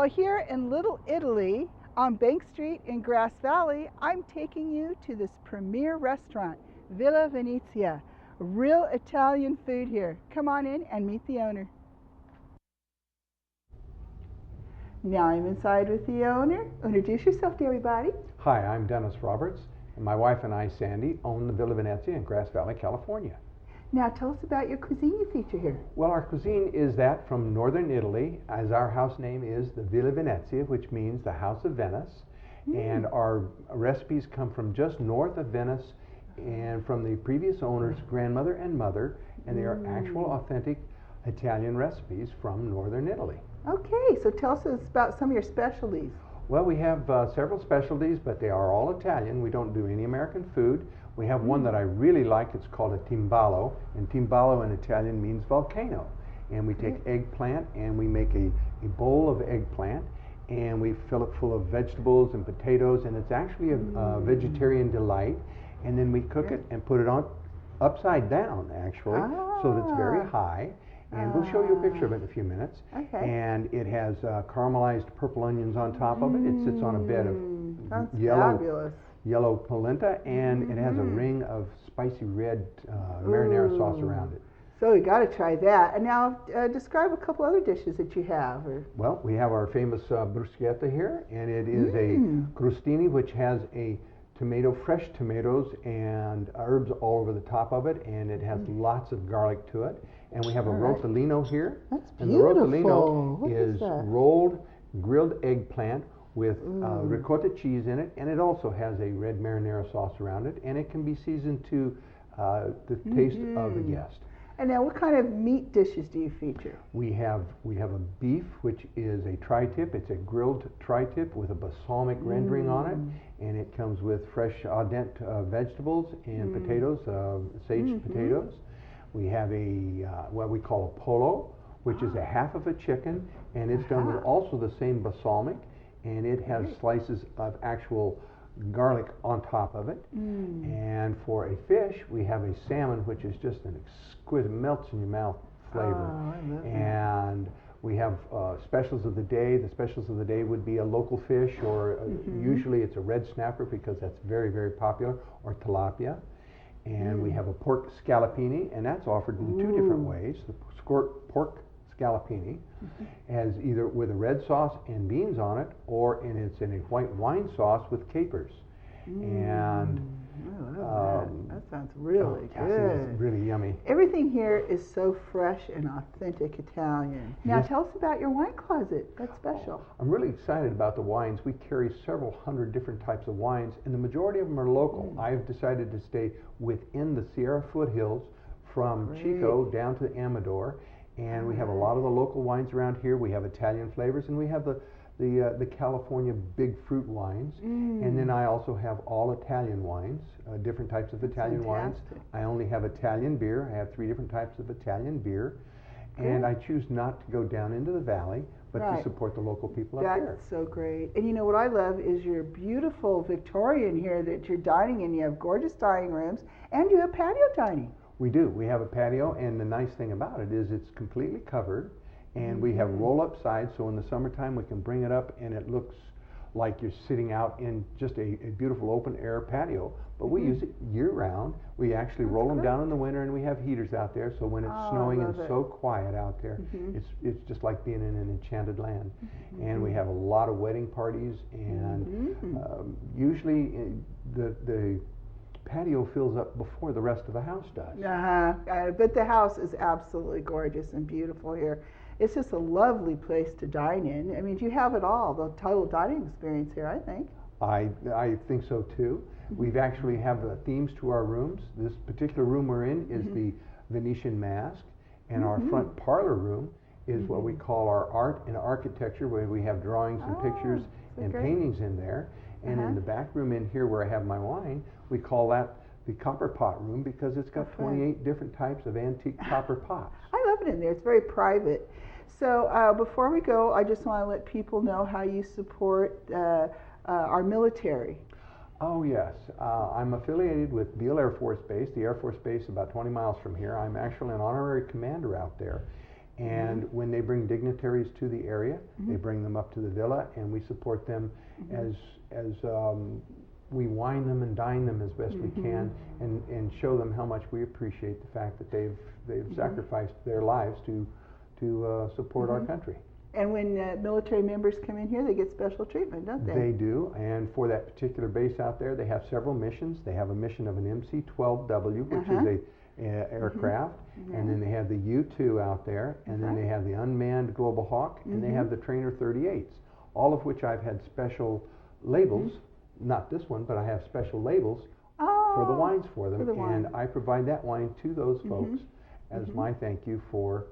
Well, here in Little Italy on Bank Street in Grass Valley, I'm taking you to this premier restaurant, Villa-Venezia. Real Italian food here. Come on in and meet the owner. Now I'm inside with the owner. Introduce yourself to everybody. Hi, I'm Dennis Roberts, and my wife and I, Sandy, own the Villa Venezia in Grass Valley, California. Now tell us about your cuisine you feature here. Well, our cuisine is that from northern Italy, as our house name is the Villa Venezia, which means the House of Venice. And our recipes come from just north of Venice and from the previous owner's grandmother and mother, and they are actual authentic Italian recipes from northern Italy. Okay, so tell us about some of your specialties. Well, we have several specialties, but they are all Italian. We don't do any American food. We have one that I really like. It's called a timballo, and timballo in Italian means volcano. And we take eggplant and we make a bowl of eggplant, and we fill it full of vegetables and potatoes, and it's actually a vegetarian delight. And then we cook it and put it on upside down, actually, so that it's very high. And we'll show you a picture of it in a few minutes. Okay. And it has caramelized purple onions on top of it. It sits on a bed of Fabulous. yellow polenta, and it has a ring of spicy red marinara sauce around it. So we got to try that. And now describe a couple other dishes that you have. Well, we have our famous bruschetta here, and it is a crostini, which has a fresh tomatoes and herbs all over the top of it, and it has lots of garlic to it. And we have a rotolino here. That's and the beautiful. rotolino is that? rolled grilled eggplant with ricotta cheese in it, and it also has a red marinara sauce around it, and it can be seasoned to the taste of the guest. And now, what kind of meat dishes do you feature? We have a beef, which is a tri-tip. It's a grilled tri-tip with a balsamic rendering on it, and it comes with fresh au dente vegetables and potatoes, sage potatoes. We have what we call a polo, which is a half of a chicken, and it's done with also the same balsamic, and it has slices of actual garlic on top of it. And for a fish, we have a salmon, which is just an exquisite, melts in your mouth flavor. I love and we have specials of the day. The specials of the day would be a local fish, or usually it's a red snapper because that's very, very popular, or tilapia. And we have a pork scallopini, and that's offered in two different ways. The pork scallopini has either with a red sauce and beans on it, or it's in a white wine sauce with capers. And I love that sounds really good. It's really yummy. Everything here is so fresh and authentic Italian. Now tell us about your wine closet. That's special. I'm really excited about the wines. We carry several hundred different types of wines, and the majority of them are local. I've decided to stay within the Sierra foothills from Chico down to Amador, and we have a lot of the local wines around here. We have Italian flavors, and we have the California big fruit wines, and then I also have all Italian wines, different types of Italian wines. I only have Italian beer. I have 3 different types of Italian beer, and I choose not to go down into the valley, but to support the local people up here. That's so great. And you know what I love is your beautiful Victorian here that you're dining in. You have gorgeous dining rooms, and you have patio dining. We do. We have a patio, and the nice thing about it is it's completely covered. And we have roll-up sides, so in the summertime we can bring it up and it looks like you're sitting out in just a beautiful open-air patio. But we use it year-round. We actually roll them down in the winter, and we have heaters out there, so when it's snowing and so quiet out there, it's just like being in an enchanted land. And we have a lot of wedding parties, and usually the patio fills up before the rest of the house does. But the house is absolutely gorgeous and beautiful here. It's just a lovely place to dine in. I mean, you have it all, the total dining experience here, I think. I think so too. We've actually have themes to our rooms. This particular room we're in is the Venetian mask, and our front parlor room is what we call our art and architecture, where we have drawings and pictures and paintings in there. And in the back room in here where I have my wine, we call that the copper pot room, because it's got 28 different types of antique copper pots. I love it in there. It's very private. So before we go, I just want to let people know how you support our military. Oh yes, I'm affiliated with Beale Air Force Base, the Air Force Base about 20 miles from here. I'm actually an honorary commander out there, And when they bring dignitaries to the area, they bring them up to the villa, and we support them as we wine them and dine them as best we can, and show them how much we appreciate the fact that they've sacrificed their lives to support our country. And when military members come in here, they get special treatment, don't they? They do, and for that particular base out there, they have several missions. They have a mission of an MC-12W, which is a aircraft, and then they have the U-2 out there, and then they have the unmanned Global Hawk, and they have the Trainer 38s, all of which I've had special labels, not this one, but I have special labels for the wines for them, and I provide that wine to those folks as my thank you for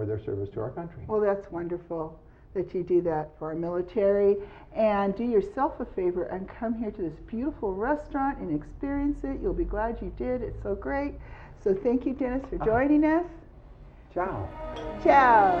their service to our country. Well, that's wonderful that you do that for our military. And do yourself a favor and come here to this beautiful restaurant and experience it. You'll be glad you did. It's so great. So thank you, Dennis, for joining us. Ciao. Ciao.